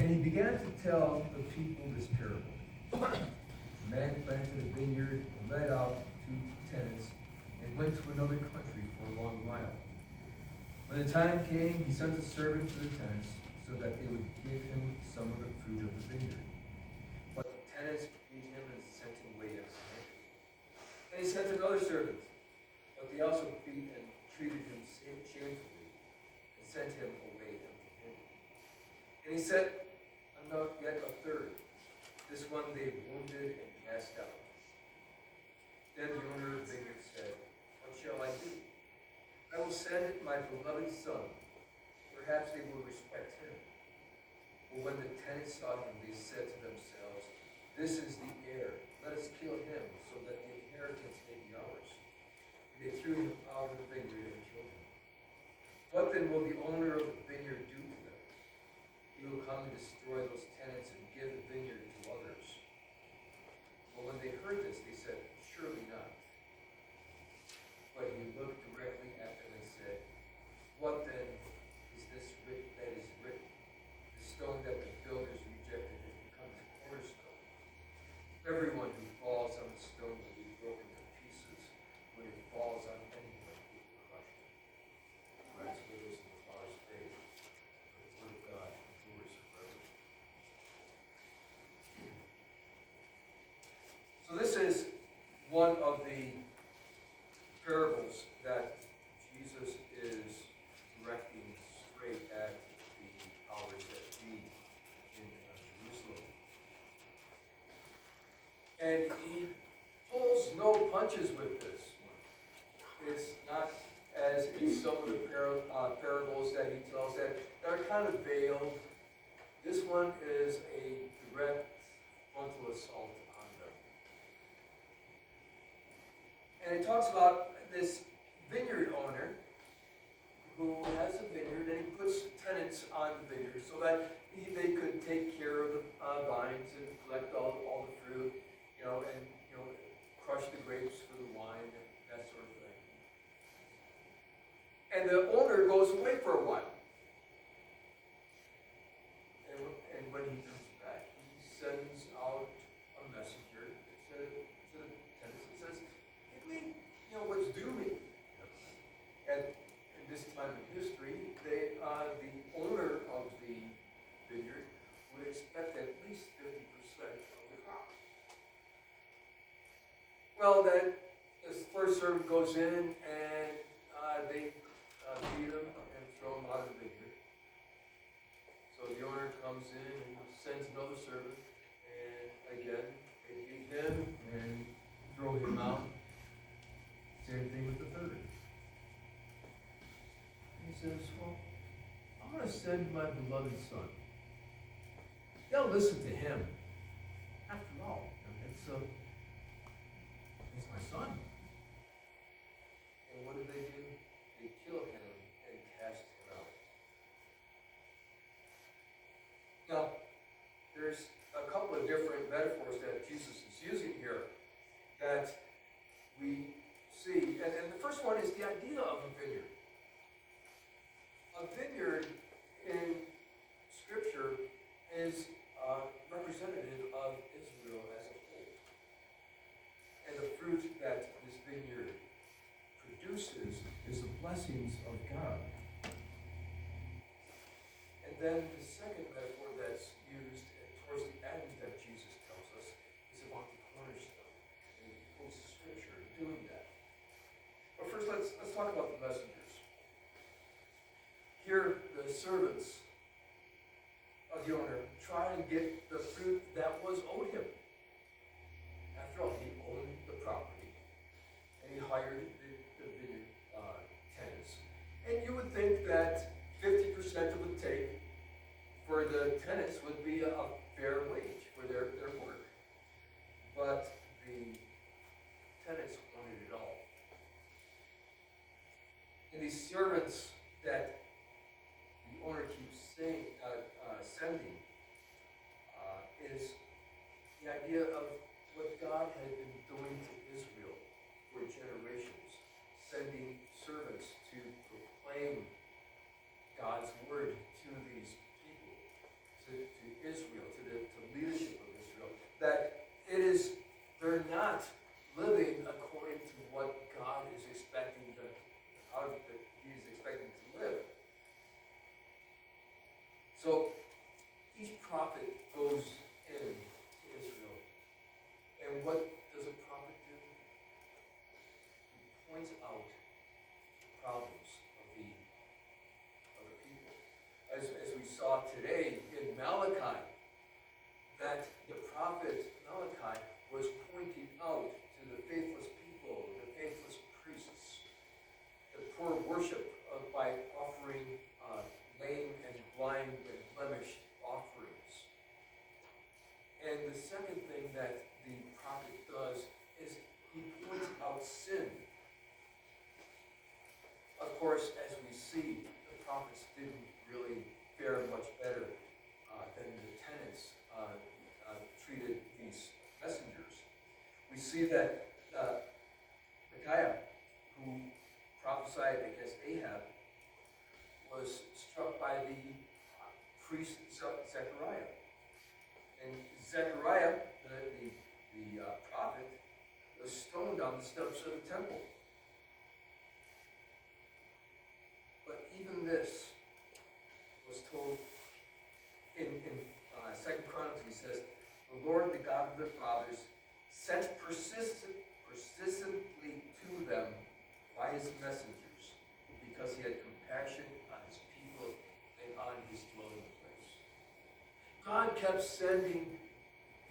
And he began to tell the people this parable. A man planted a vineyard and let out 2 tenants and went to another country for a long while. When the time came, he sent a servant to the tenants so that they would give him some of the fruit of the vineyard. But the tenants beat him and sent him away empty-handed. And he sent another servant, but they also beat and treated him shamefully and sent him away empty-handed. And he sent yet a third. This one they wounded and cast out. Then the owner of the vineyard said, "What shall I do? I will send my beloved son. Perhaps they will respect him." But when the tenants saw him, they said to themselves, "This is the heir. Let us kill him, so that the inheritance may be ours." And they threw him out of the vineyard and killed him. What then will the owner of the vineyard do to them? He will come and destroy those tenants and give the vineyard to others. But when they heard this, they said, "Surely not." But he looked directly at them and said, "What then is this that is written? The stone that the builders rejected has become the cornerstone. Everyone who falls on the stone will be broken to pieces. When it falls on anyone, it will crush him." Rise with us in the Father's faith. The word of God endures forever. So this is one of the parables that Jesus is directing straight at the powers that be in Jerusalem. And he pulls no punches with this one. It's not as in some of the parables that he tells that are kind of veiled. This one is a direct frontal assault on them. And it talks about this vineyard owner who has a vineyard, and he puts tenants on the vineyard so that they could take care of the vines and collect all the fruit, and crush the grapes for the wine and that sort of thing. And the owner goes away for a while. And when he comes back, he sends out a messenger to the tenants and says, "Give me, what's due me." And in this time in history, the owner of the vineyard would expect at least 50% of the crop. Well, then this first servant goes in and they beat him and throw him out of the vineyard. So the owner comes in and sends another servant, and again they beat him and throw him out. Same thing with the third. He says, "Well, I'm going to send my beloved son. They'll listen to him. After all, he's my son." And what do? They kill him and cast him out. Now, there's a couple of different metaphors that Jesus is using here that we see. And the first one is the idea of a vineyard. A vineyard in Scripture is representative of Israel as a whole. And the fruit that this vineyard produces is the blessings of God. And then the second metaphor that's used towards the end that Jesus tells us is about the cornerstone. And he quotes Scripture doing that. But first, let's talk about the messengers. Here, the servants of the owner try and get the fruit that was owed him. After all, he owned the property, and he hired the vineyard tenants. And you would think that 50% of the take for the tenants would be a fair wage for their work. But the tenants wanted it all. And these servants that the owner keeps sending is the idea of what God had been doing to Israel for generations, sending servants to proclaim God's word to these people, to So each prophet goes in to Israel. And what does a prophet do? He points out problems of the people. As we saw today in Malachi, that the prophet Malachi was pointing out to the faithless people, the faithless priests, the poor worship by offering lame and blind and blemished offerings. And the second thing that the prophet does is he points out sin. Of course, as we see, the prophets didn't really fare much better than the tenants treated these messengers. We see that Micaiah, who prophesied against Ahab, was struck by the priest Zechariah. And Zechariah, the prophet, was stoned on the steps of the temple. But even this was told in 2 Chronicles. He says, "The Lord, the God of their fathers, sent persistently to them by his messengers, because he had compassion on his people and on his dwelling place." God kept sending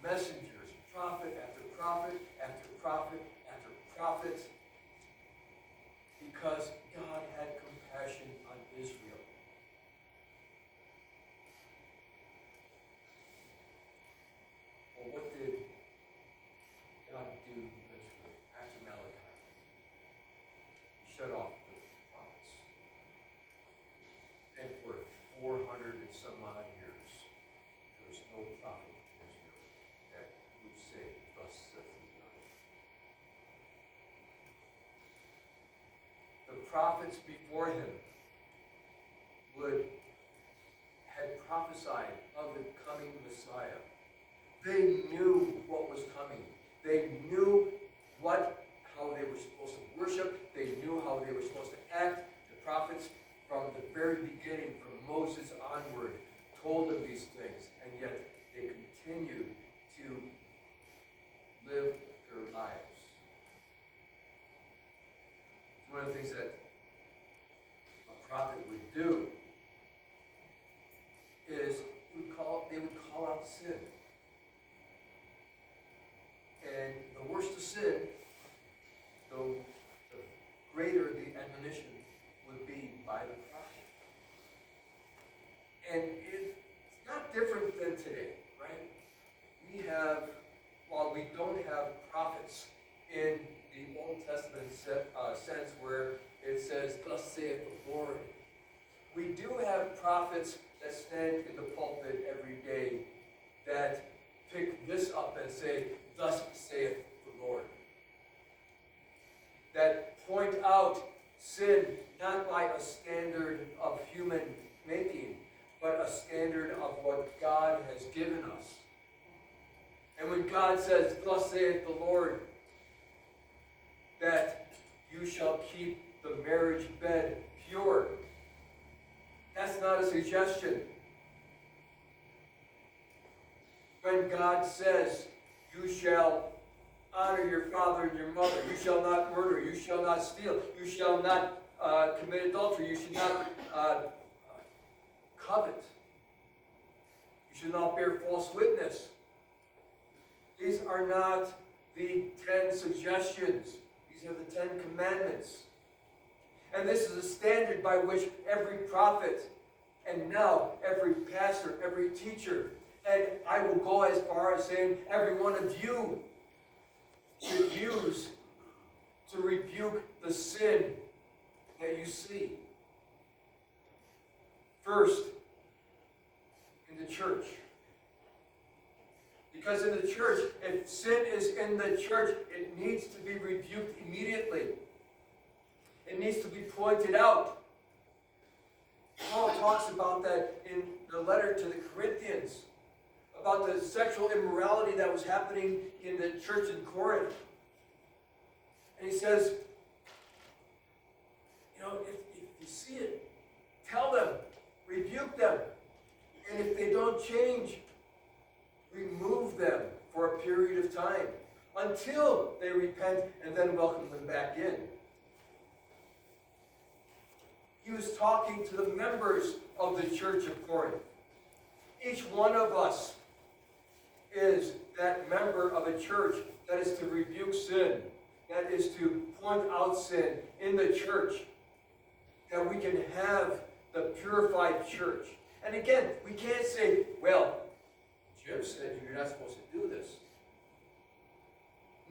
messengers, prophet after prophet after prophet after prophet, because God had compassion on Israel. Well, what did God do eventually after Malachi? He shut off the prophets. And for 400 and some odd years, there was no prophet in Israel that would say, "Thus saith the Lord." The prophets before him had prophesied of the coming Messiah. They knew what was coming. They knew how they were supposed to worship. They knew how they were supposed to act. The prophets, from the very beginning, from Moses onward, told them these things, and yet they continued to live their lives. One of the things that a prophet would do is they would call out sin. And the worse the sin, the greater the admonition would be by the prophet. And it's not different than today, right? While we don't have prophets in the Old Testament sense where it says, "Thus saith the Lord," we do have prophets that stand in the pulpit every day that pick this up and say, "Thus saith the Lord." That point out sin not by a standard of human making, but a standard of what God has given us. And when God says, "Thus saith the Lord," that you shall keep the marriage bed pure, that's not a suggestion. When God says, "You shall honor your father and your mother, you shall not murder, you shall not steal, you shall not commit adultery, you should not covet, you should not bear false witness," these are not the 10 suggestions. These are the 10 commandments. And this is a standard by which every prophet, and now every pastor, every teacher, and I will go as far as saying every one of you, should use to rebuke the sin that you see. First, in the church. Because in the church, if sin is in the church, it needs to be rebuked immediately. It needs to be pointed out. Paul talks about that in the letter to the Corinthians, about the sexual immorality that was happening in the church in Corinth. And he says, if you see it, tell them, rebuke them. And if they don't change, remove them for a period of time until they repent and then welcome them back in. He was talking to the members of the church of Corinth. Each one of us is that member of a church that is to rebuke sin, that is to point out sin in the church, that we can have the purified church. And again, we can't say, well, Jim said you're not supposed to do this.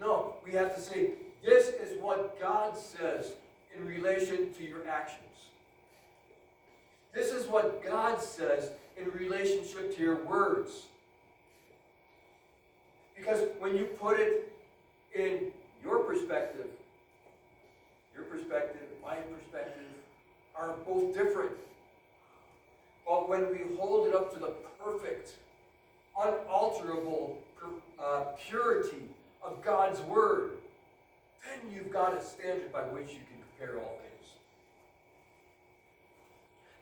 No, we have to say, this is what God says in relation to your actions. This is what God says in relationship to your words. Because when you put it in your perspective, my perspective, are both different. But when we hold it up to the perfect, unalterable purity of God's Word, then you've got a standard by which you can compare all things.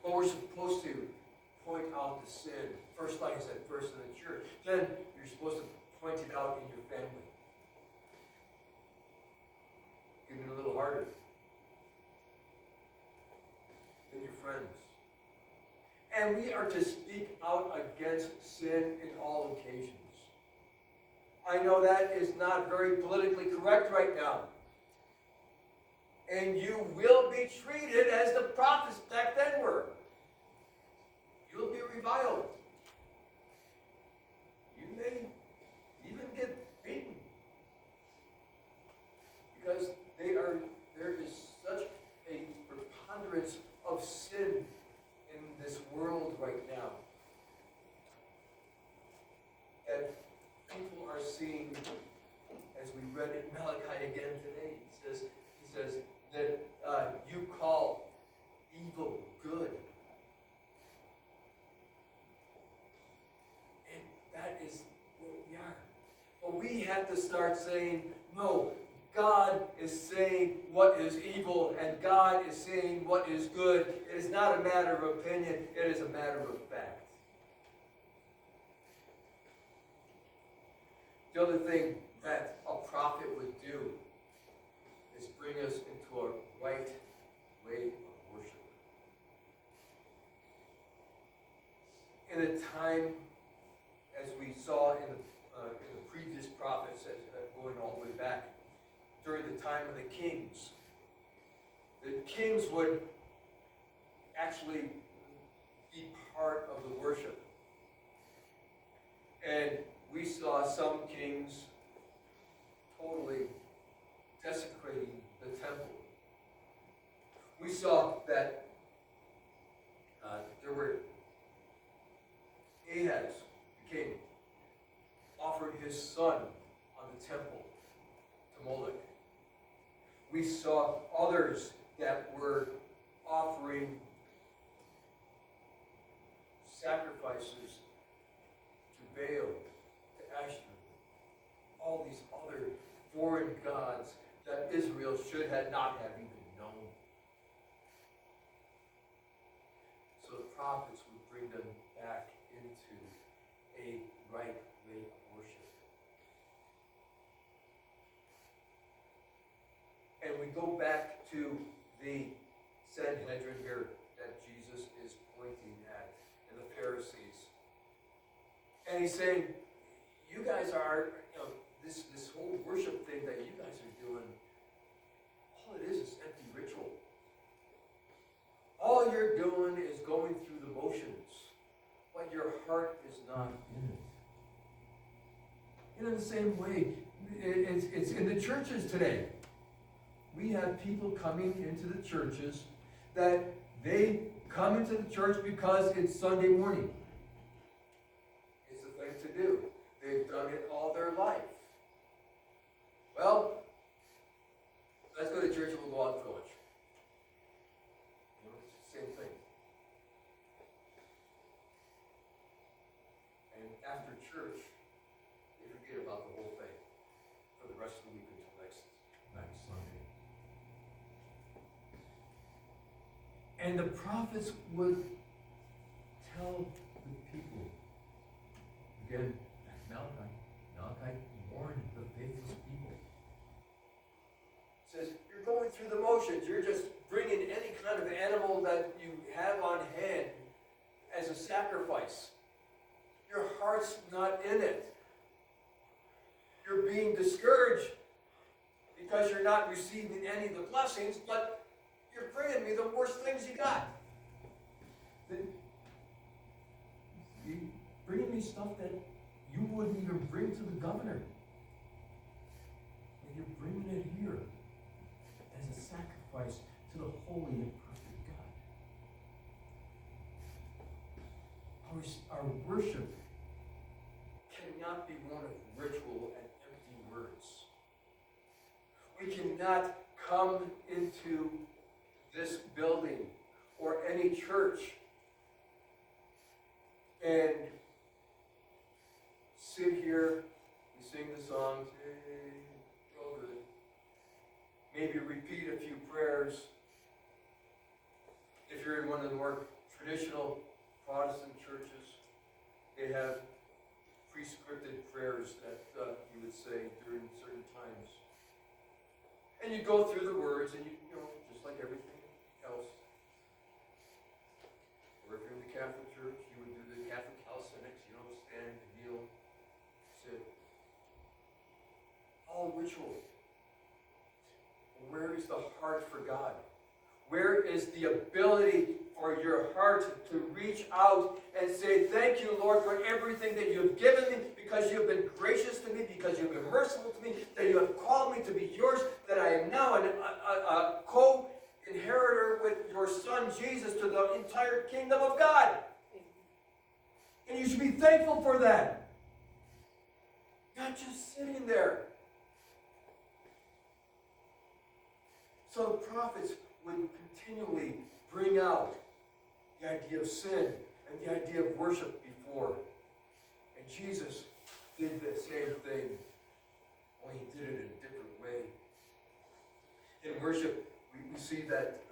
But we're supposed to point out the sin. First, like I said, first in the church. Then you're supposed to point it out in your family. Even a little harder. In your friends. And we are to speak out against sin in all occasions. I know that is not very politically correct right now. And you will be treated as the prophets back then were. You'll be reviled. You may even get beaten. Because there is such a preponderance of sin in this world right now that people are seeing, as we read in Malachi again today, he says that you call evil good. And that is what we are. But we have to start saying, no, God is saying what is evil, and God is saying what is good. It is not a matter of opinion, it is a matter of fact. The other thing that a prophet would do is bring us into a right way of worship. In a time, as we saw in the previous prophets, going all the way back, during the time of the kings would actually be part of the worship. And we saw some kings totally desecrating the temple. We saw that there were Ahaz, the king, offered his son on the temple to Moloch. We saw others that were offering sacrifices to Baal, to Ashton, all these other foreign gods that Israel should not have even known. So the prophets would bring them back into a right way of worship. And we go back to the Sanhedrin here that Jesus is pointing at, and the Pharisees. And he's saying, you guys are, this whole worship thing that you guys are doing, all it is empty ritual. All you're doing is going through the motions, but your heart is not in it. In the same way, it's in the churches today. We have people coming into the churches that they come into the church because it's Sunday morning. It's the thing to do. They've done it all their life. Well, let's go to church and we'll go out for lunch. It's the same thing. And after church, they forget about the whole thing for the rest of the week until next Sunday. And the prophets would tell the people again, Malachi. Malachi warned the faithless people. Says, you're going through the motions. You're just bringing any kind of animal that you have on hand as a sacrifice. Your heart's not in it. You're being discouraged because you're not receiving any of the blessings, but you're bringing me the worst things you got. You're bringing me stuff that you wouldn't even bring to the governor. And you're bringing it here as a sacrifice to the holy and perfect God. Our worship cannot be one of ritual and empty words. We cannot come into this building or any church and sit here, we sing the songs, hey, all good. Maybe repeat a few prayers. If you're in one of the more traditional Protestant churches, they have prescripted prayers that you would say during certain times. And you go through the words, and you know, just like everything else. Or if you're in the Catholic Church, you would do the Catholic calisthenics, stand, kneel, sit. All ritual. Where is the heart for God? Where is the ability for your heart to reach out and say, thank you, Lord, for everything that you have given me, because you have been gracious to me, because you have been merciful to me, that you have called me to be yours, that I am now a co-inheritor with your Son, Jesus, to the entire kingdom of God. And you should be thankful for that. Not just sitting there. So the prophets would continually bring out the idea of sin and the idea of worship before. And Jesus did the same thing, only he did it in a different way. In worship, we see that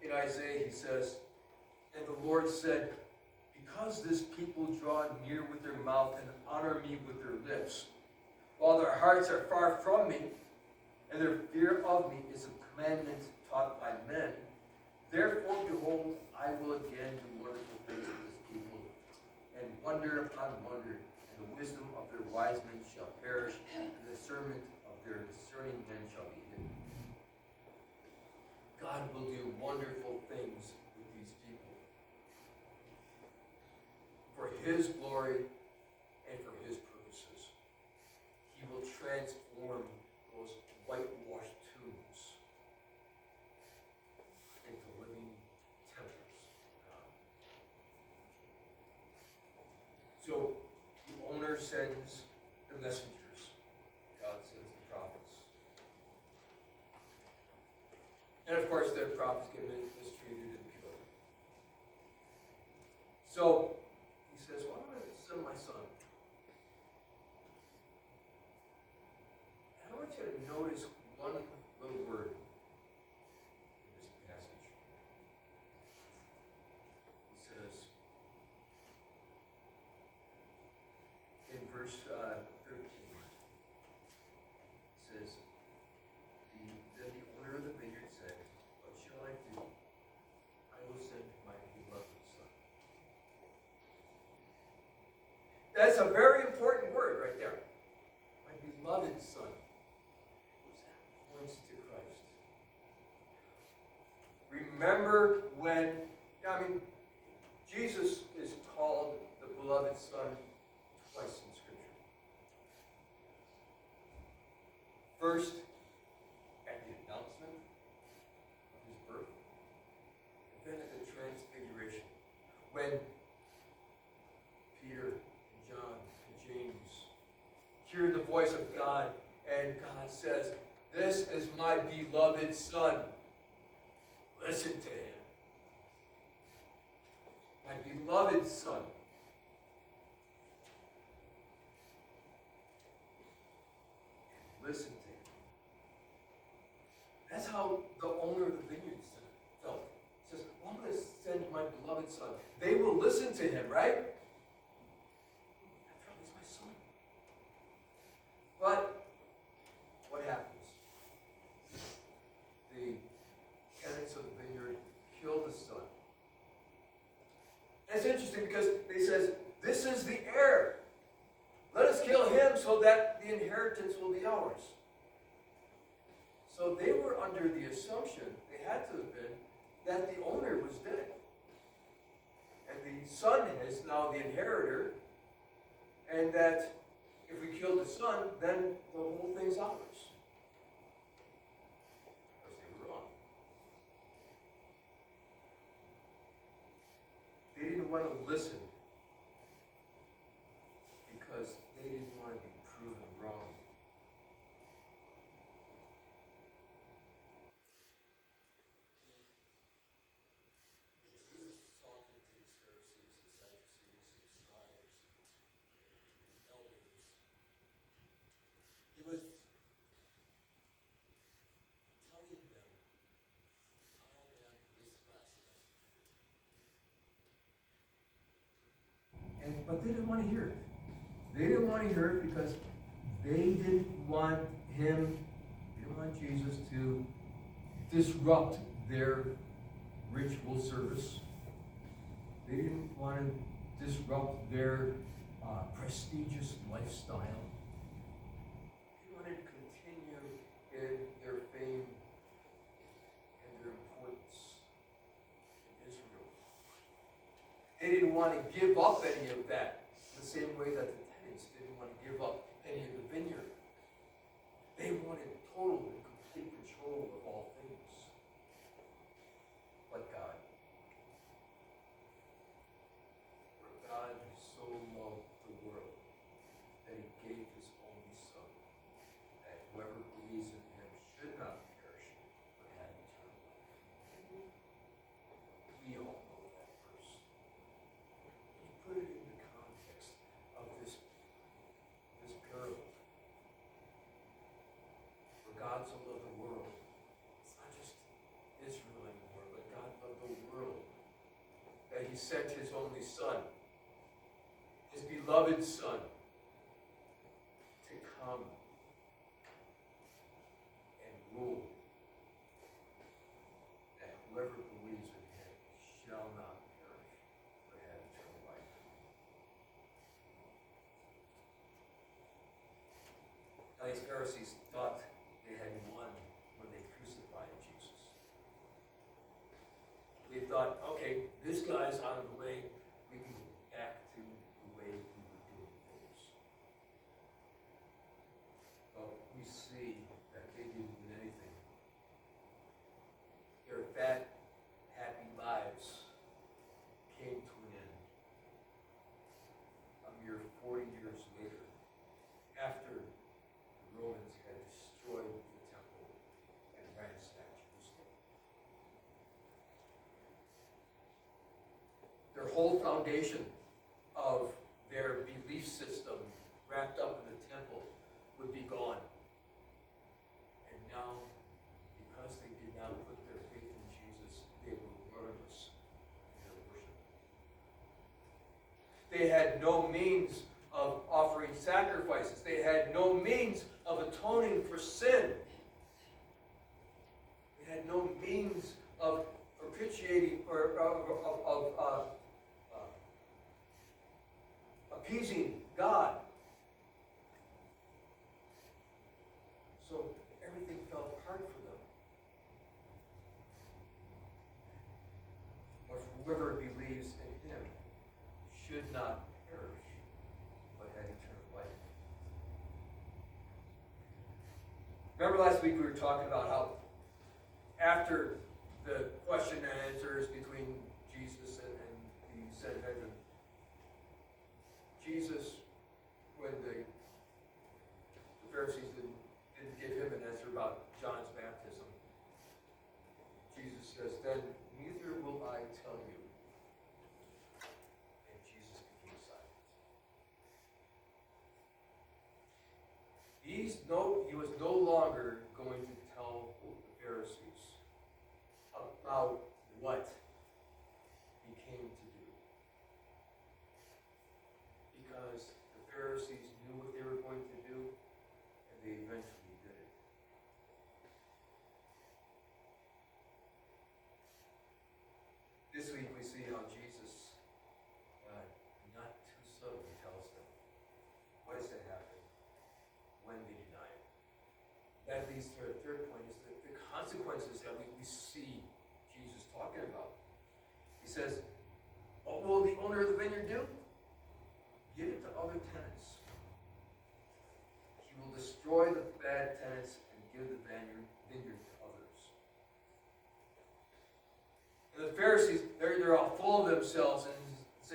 in Isaiah he says, and the Lord said, because this people draw near with their mouth and honor me with their lips, while their hearts are far from me, and their fear of me is a commandment taught by men. Therefore, behold, I will again do wonderful things to this people, and wonder upon wonder, and the wisdom of their wise men shall perish, and the discernment of their discerning men shall be hidden. God will do wonderful things with these people, for his glory and for his purposes. He will transform those whitewashed tombs into living temples of God. So the owner sends the messengers. God sends the prophets. And of course their prophets get mistreated and killed. So he says, well, I'm going to send my son. I want you to notice one little word in this passage. It says, in verse 13, it says, then the owner of the vineyard said, what shall I do? I will send my beloved son. That's a very important word right there. My beloved son. Points to Christ. Remember when, Jesus is called the beloved son twice in Scripture. First, at the announcement of his birth, and then at the transfiguration, when Peter and John and James hear the voice of God, and God says, this is my beloved son. Listen to him. My beloved son. Listen to him. That's how the owner of the vineyard felt. He says, well, I'm going to send my beloved son. They will listen to him, right? It's interesting because they says, this is the heir. Let us kill him so that the inheritance will be ours. So they were under the assumption, they had to have been, that the owner was dead. And the son is now the inheritor, and that if we kill the son, then the whole thing's ours. Because they were wrong. They didn't want to listen because they didn't want to be proven wrong. Jesus was talking to these Pharisees and Sadducees and scribes and elders. He was telling them, I am this last man. But they didn't want to hear it. They didn't want to hear it because they didn't want him, they didn't want Jesus to disrupt their ritual service. They didn't want to disrupt their prestigious lifestyle. They wanted to continue in their fame and their importance in Israel. They didn't want to give up any of that, in the same way that the tenants didn't want to give up any of the vineyard. They wanted total and complete control of all things. But God. For God so loved the world that he gave his only Son, that whoever believes in him should not perish, but have eternal life. We all know that verse. He put it in the context of this parable. For God so loved the world. It's not just Israel anymore, but God loved the world. That he sent his only Son, his beloved Son, to come and rule. That whoever believes in him shall not perish, but have eternal life. Now these Pharisees thought they had won when they crucified Jesus. They thought, okay, this guy's out of the way, we can go back to the way we were doing things. But we see that they didn't win anything. Their fat, happy lives came to an end a mere 40 years later, after the Romans had destroyed the temple and ransacked Jerusalem. Their whole foundation of their belief system wrapped up in the temple would be gone. And now, because they did not put their faith in Jesus, they were rudderless in their worship. They had no means of offering sacrifices. They had no means of atoning for sin. They had no means of propitiating or appeasing God. So everything fell apart for them. But whoever believes in him should not perish, but have eternal life. Remember last week we were talking about how after the question and answers between Jesus and the Sanhedrin, Jesus, when the Pharisees didn't give him an answer about John's baptism, Jesus says, then neither will I tell you. And Jesus became silent. He was no longer going to tell the Pharisees about what he came to do. Because the Pharisees knew what they were going to do, and they eventually did it. This week we see how Jesus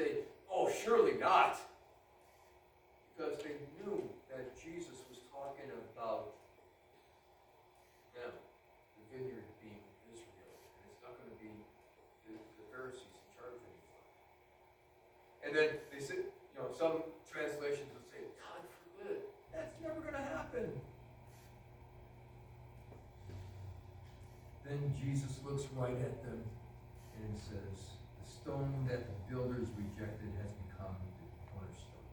say, oh, surely not. Because they knew that Jesus was talking about them, the vineyard being Israel. And it's not going to be the Pharisees in charge anymore. And then they said, some translations would say, God forbid, that's never going to happen. Then Jesus looks right at them and says, the stone that the builders rejected has become the cornerstone.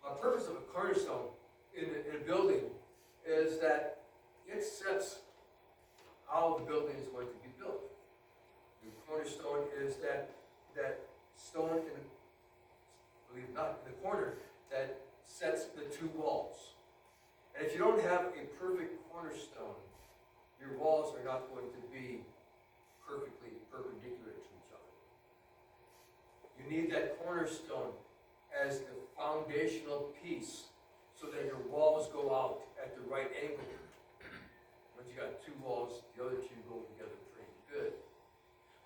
The purpose of a cornerstone in a building is that it sets how the building is going to be built. The cornerstone is that stone believe it or not, in the corner that sets the two walls. And if you don't have a perfect cornerstone, your walls are not going to be perfectly perpendicular to each other. You need that cornerstone as the foundational piece so that your walls go out at the right angle. Once you got two walls, the other two go together pretty good.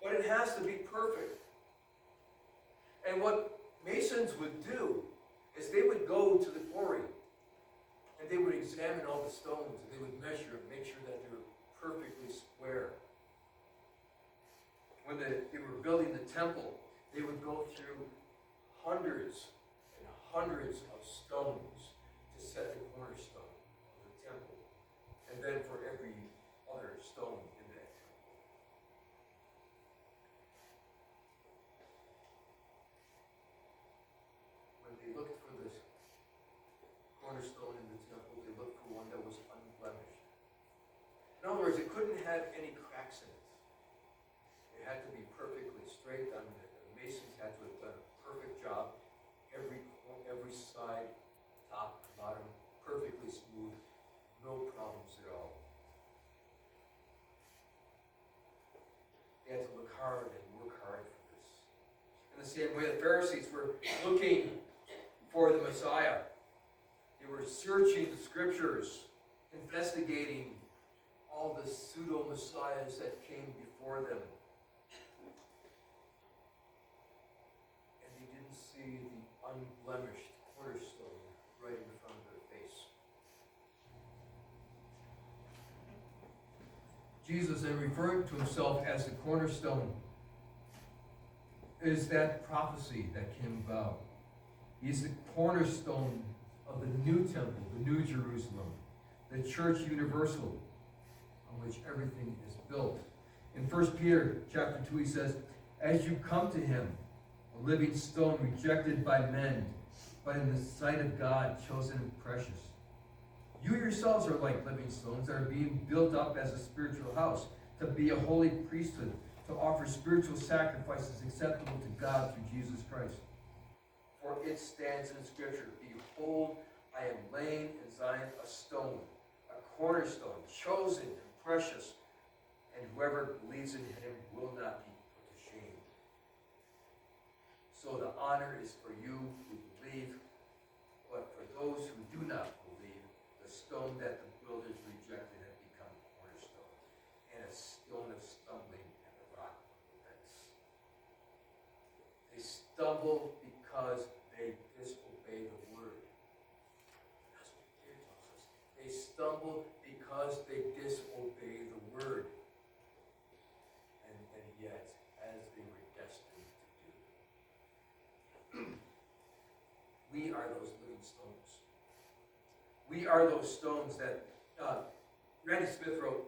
But it has to be perfect. And what masons would do is they would go to the quarry and they would examine all the stones and they would measure and make sure that they were perfectly square. When they were building the temple, they would go through hundreds and hundreds of stones to set the cornerstone of the temple, and then for every other stone in that temple. When they looked for this cornerstone in the temple, they looked for one that was unblemished. In other words, it couldn't have any cracks in it. It had to be perfectly straight. The masons had to have done a perfect job. Every side, top, bottom, perfectly smooth, no problems at all. They had to look hard and work hard for this. In the same way, the Pharisees were looking for the Messiah. They were searching the scriptures, investigating all the pseudo-messiahs that came before them. And they didn't see the unblemished cornerstone right in front of their face. Jesus, in referring to himself as the cornerstone, is that prophecy that came about. He's the cornerstone of the new temple, the new Jerusalem, the church universal, on which everything is built. In 1 Peter chapter 2, he says, as you come to him, a living stone rejected by men, but in the sight of God, chosen and precious. You yourselves are like living stones that are being built up as a spiritual house, to be a holy priesthood, to offer spiritual sacrifices acceptable to God through Jesus Christ. For it stands in Scripture, behold, I am laying in Zion a stone, a cornerstone, chosen and precious, and whoever believes in him will not be put to shame. So the honor is for you who believe, but for those who do not believe, the stone that the builders rejected has become a cornerstone, and a stone of stumbling and a rock of offense. They stumble because they disobey the word. That's what Peter tells us. They stumble because they disobey the word. And yet, as they were destined to do. We are those living stones. We are those stones that Randy Smith wrote,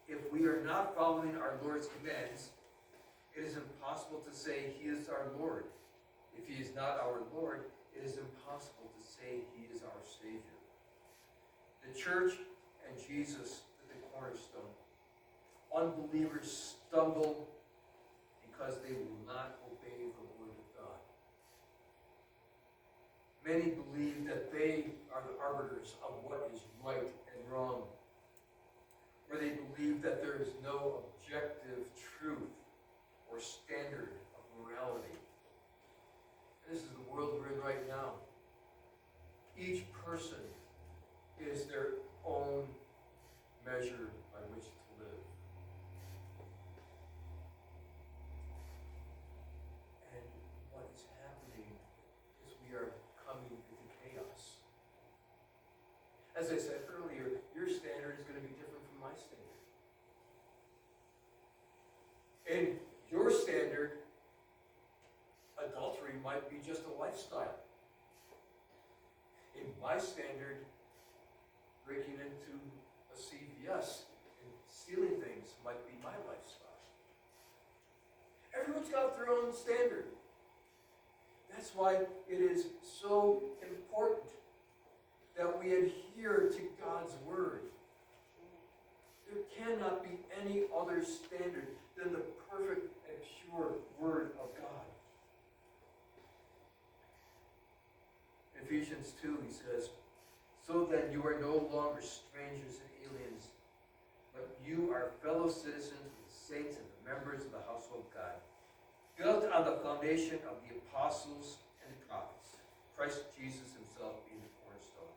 if we are not following our Lord's commands, it is impossible to say he is our Lord. If he is not our Lord, it is impossible to say he is our Savior. The church and Jesus are the cornerstone. Unbelievers stumble because they will not obey the word of God. Many believe that they are the arbiters of what is right and wrong, or they believe that there is no objective truth or standard of morality. This is the world we're in right now. Each person is their own measure by which to live. might be just a lifestyle. In my standard, breaking into a CVS and stealing things might be my lifestyle. Everyone's got their own standard. That's why it is so important that we adhere to God's word. There cannot be any other standard than the perfect and pure word of God. In Ephesians 2, he says, "So then you are no longer strangers and aliens, but you are fellow citizens with the saints and the members of the household of God, built on the foundation of the apostles and the prophets, Christ Jesus himself being the cornerstone,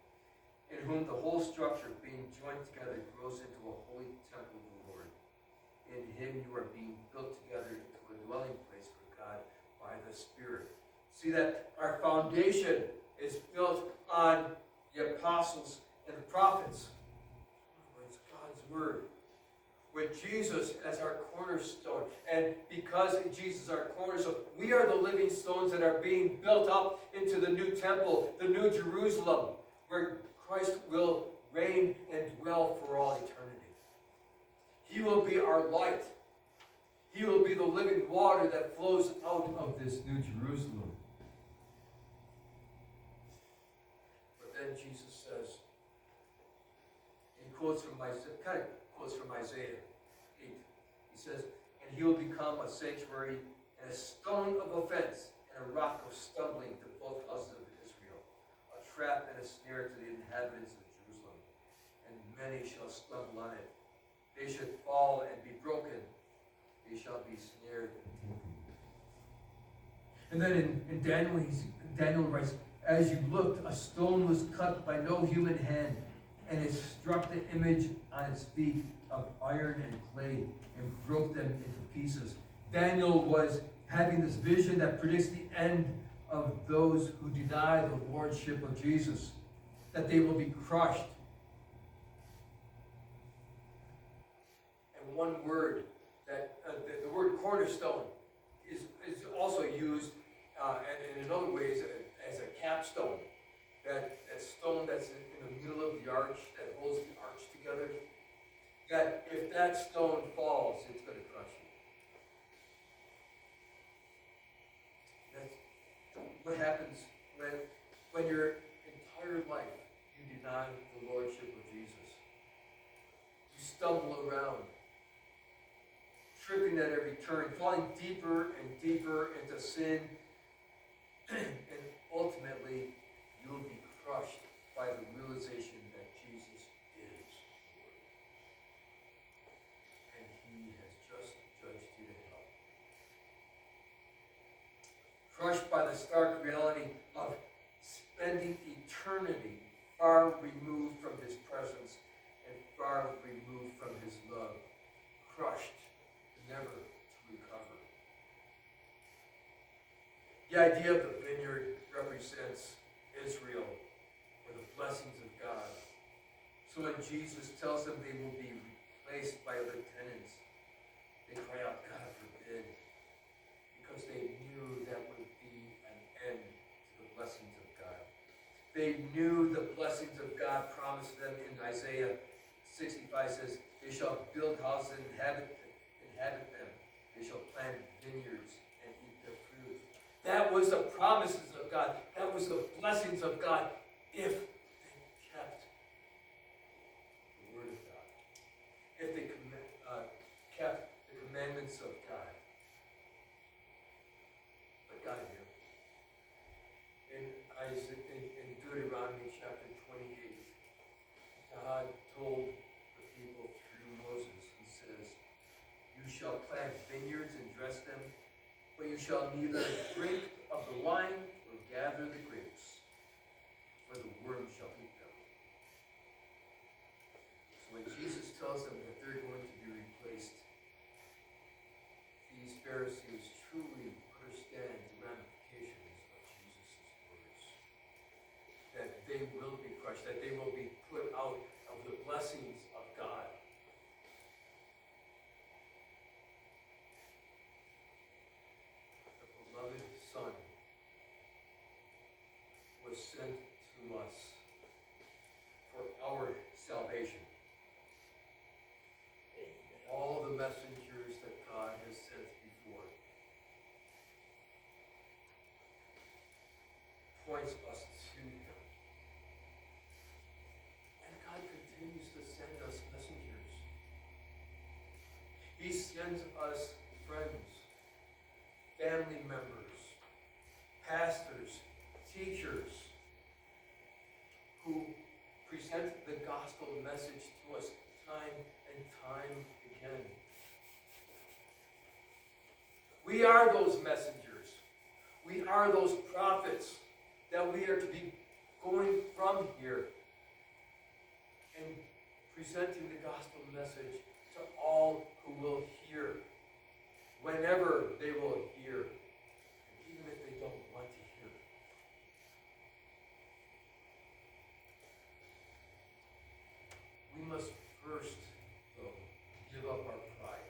in whom the whole structure, being joined together, grows into a holy temple of the Lord. In him you are being built together into a dwelling place for God by the Spirit." See that our foundation is built on the apostles and the prophets. It's God's word. With Jesus as our cornerstone, and because Jesus is our cornerstone, we are the living stones that are being built up into the new temple, the new Jerusalem, where Christ will reign and dwell for all eternity. He will be our light. He will be the living water that flows out of this new Jerusalem. But then Jesus says, he quotes from Isaiah 8. He says, "And he will become a sanctuary and a stone of offense and a rock of stumbling to both houses of Israel, a trap and a snare to the inhabitants of Jerusalem. And many shall stumble on it. They should fall and be broken. They shall be snared and taken." And then in Daniel writes, "As you looked, a stone was cut by no human hand, and it struck the image on its feet of iron and clay and broke them into pieces." Daniel was having this vision that predicts the end of those who deny the lordship of Jesus, that they will be crushed. And one word, that the word cornerstone is also used and in other ways as a capstone. That stone that's in the middle of the arch, that holds the arch together, that if that stone falls, it's going to crush you. That's what happens when your entire life you deny the lordship of Jesus. You stumble around, tripping at every turn, falling deeper and deeper into sin, and ultimately you'll be crushed by the realization that Jesus is Lord. And he has just judged you to hell. Crushed by the stark reality of spending eternity far removed from his presence and far removed from his love. Crushed, never to recover. The idea of the vineyard represents Israel, or the blessings of God. So when Jesus tells them they will be replaced by other tenants, they cry out, "God forbid," because they knew that would be an end to the blessings of God. They knew the blessings of God promised them in Isaiah 65 says, "They shall build houses and inhabit them. They shall plant vineyards and eat their fruit." That was the promises of God. That was the blessings of God if they kept the word of God. If they kept the commandments of God. But God knew. In Deuteronomy chapter 28, God told the people through Moses, he says, "You shall plant vineyards and dress them, but you shall neither drink of the wine or gather the grapes, for the worm shall eat them." So when Jesus tells them that they're going to be replaced, these Pharisees truly understand the ramifications of Jesus' words. That they will be crushed, that they will be put out of the blessings of God. The beloved Son was sent to us for our salvation. All the messengers that God has sent before points us to Him. And God continues to send us messengers. He sends us friends, family members, pastors, teachers, who present the gospel message to us time and time again. We are those messengers. We are those prophets that we are to be going from here and presenting the gospel message to all who will hear, whenever they will hear, and even if they don't want to hear. We must first, though, give up our pride,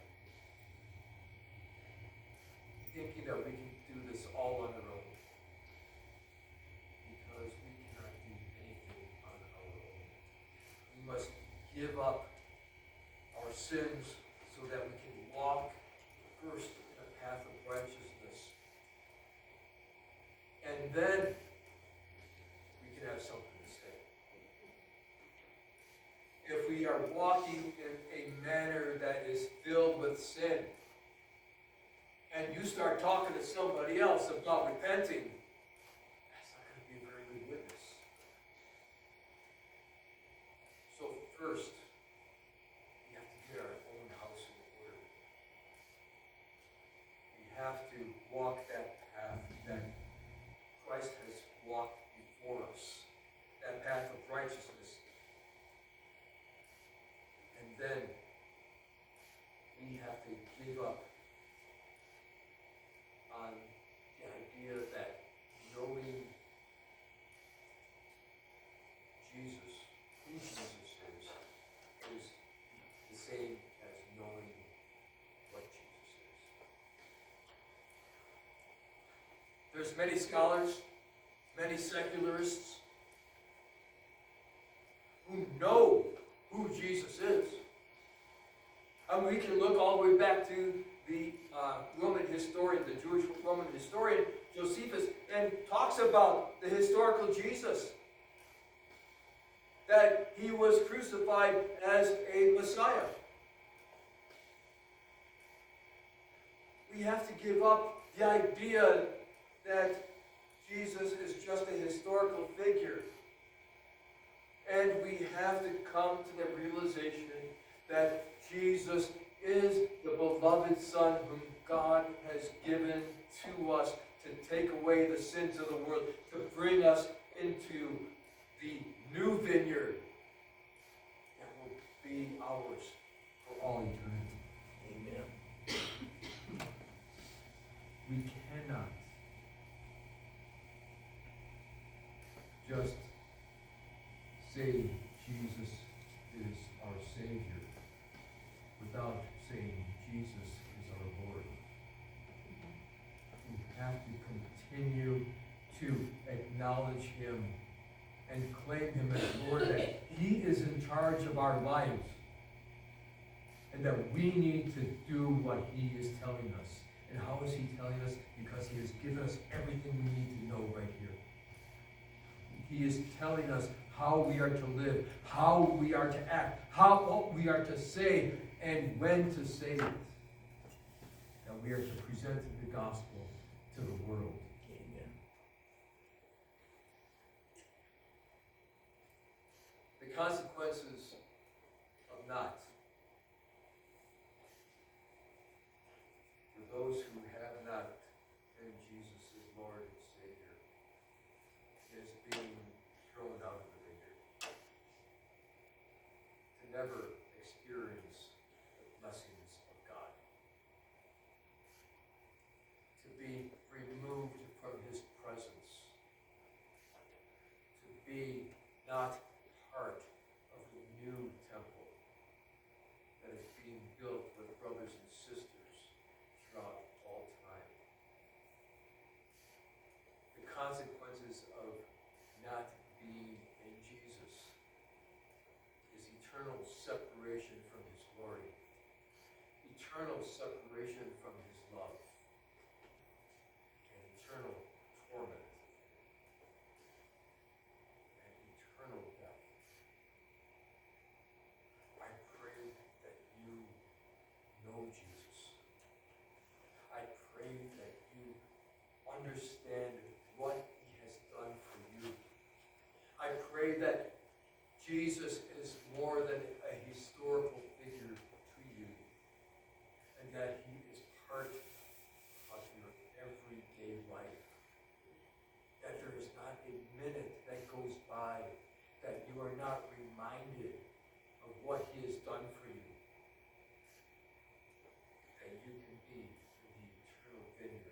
thinking that we can do this all on our own, because we cannot do anything on our own. We must give up our sins so that we can walk first in a path of righteousness, and then we can have something to say. If we are walking in a manner that is filled with sin, and you start talking to somebody else about repenting, that's not going to be a very good witness. So first, we have to get our own house in order. We have to walk that path that Christ has walked before us, that path of righteousness. And then we have to give up on the idea that knowing Jesus, who Jesus is the same as knowing what Jesus is. There's many scholars, many secularists who know who Jesus is. And we can look all the way back to the Roman historian, the Jewish Roman historian, Josephus, and talks about the historical Jesus. That he was crucified as a Messiah. We have to give up the idea that Jesus is just a historical figure. And we have to come to the realization that Jesus is the beloved Son whom God has given to us to take away the sins of the world, to bring us into the new vineyard that will be ours for all eternity. Amen. We cannot just say Jesus is our Savior without saying Jesus is our Lord. We have to continue to acknowledge Him and claim Him as Lord, that He is in charge of our lives, and that we need to do what He is telling us. And how is He telling us? Because He has given us everything we need to know right here. He is telling us how we are to live, how we are to act, what we are to say, and when to say it. That we are to present the gospel to the world. Amen. The consequences of not. For those who have not been Jesus as Lord and Savior, is being thrown out of the vineyard. To never experience the blessings of God. To be removed from His presence. To be not part of the new temple that is being built with brothers and sisters throughout all time. The consequences of eternal separation from his glory, eternal separation from his love, and eternal torment, and eternal death. I pray that you know Jesus. I pray that you understand what he has done for you. I pray that Jesus is more than a historical figure to you, and that he is part of your everyday life. That there is not a minute that goes by that you are not reminded of what he has done for you. That you can be in the eternal vineyard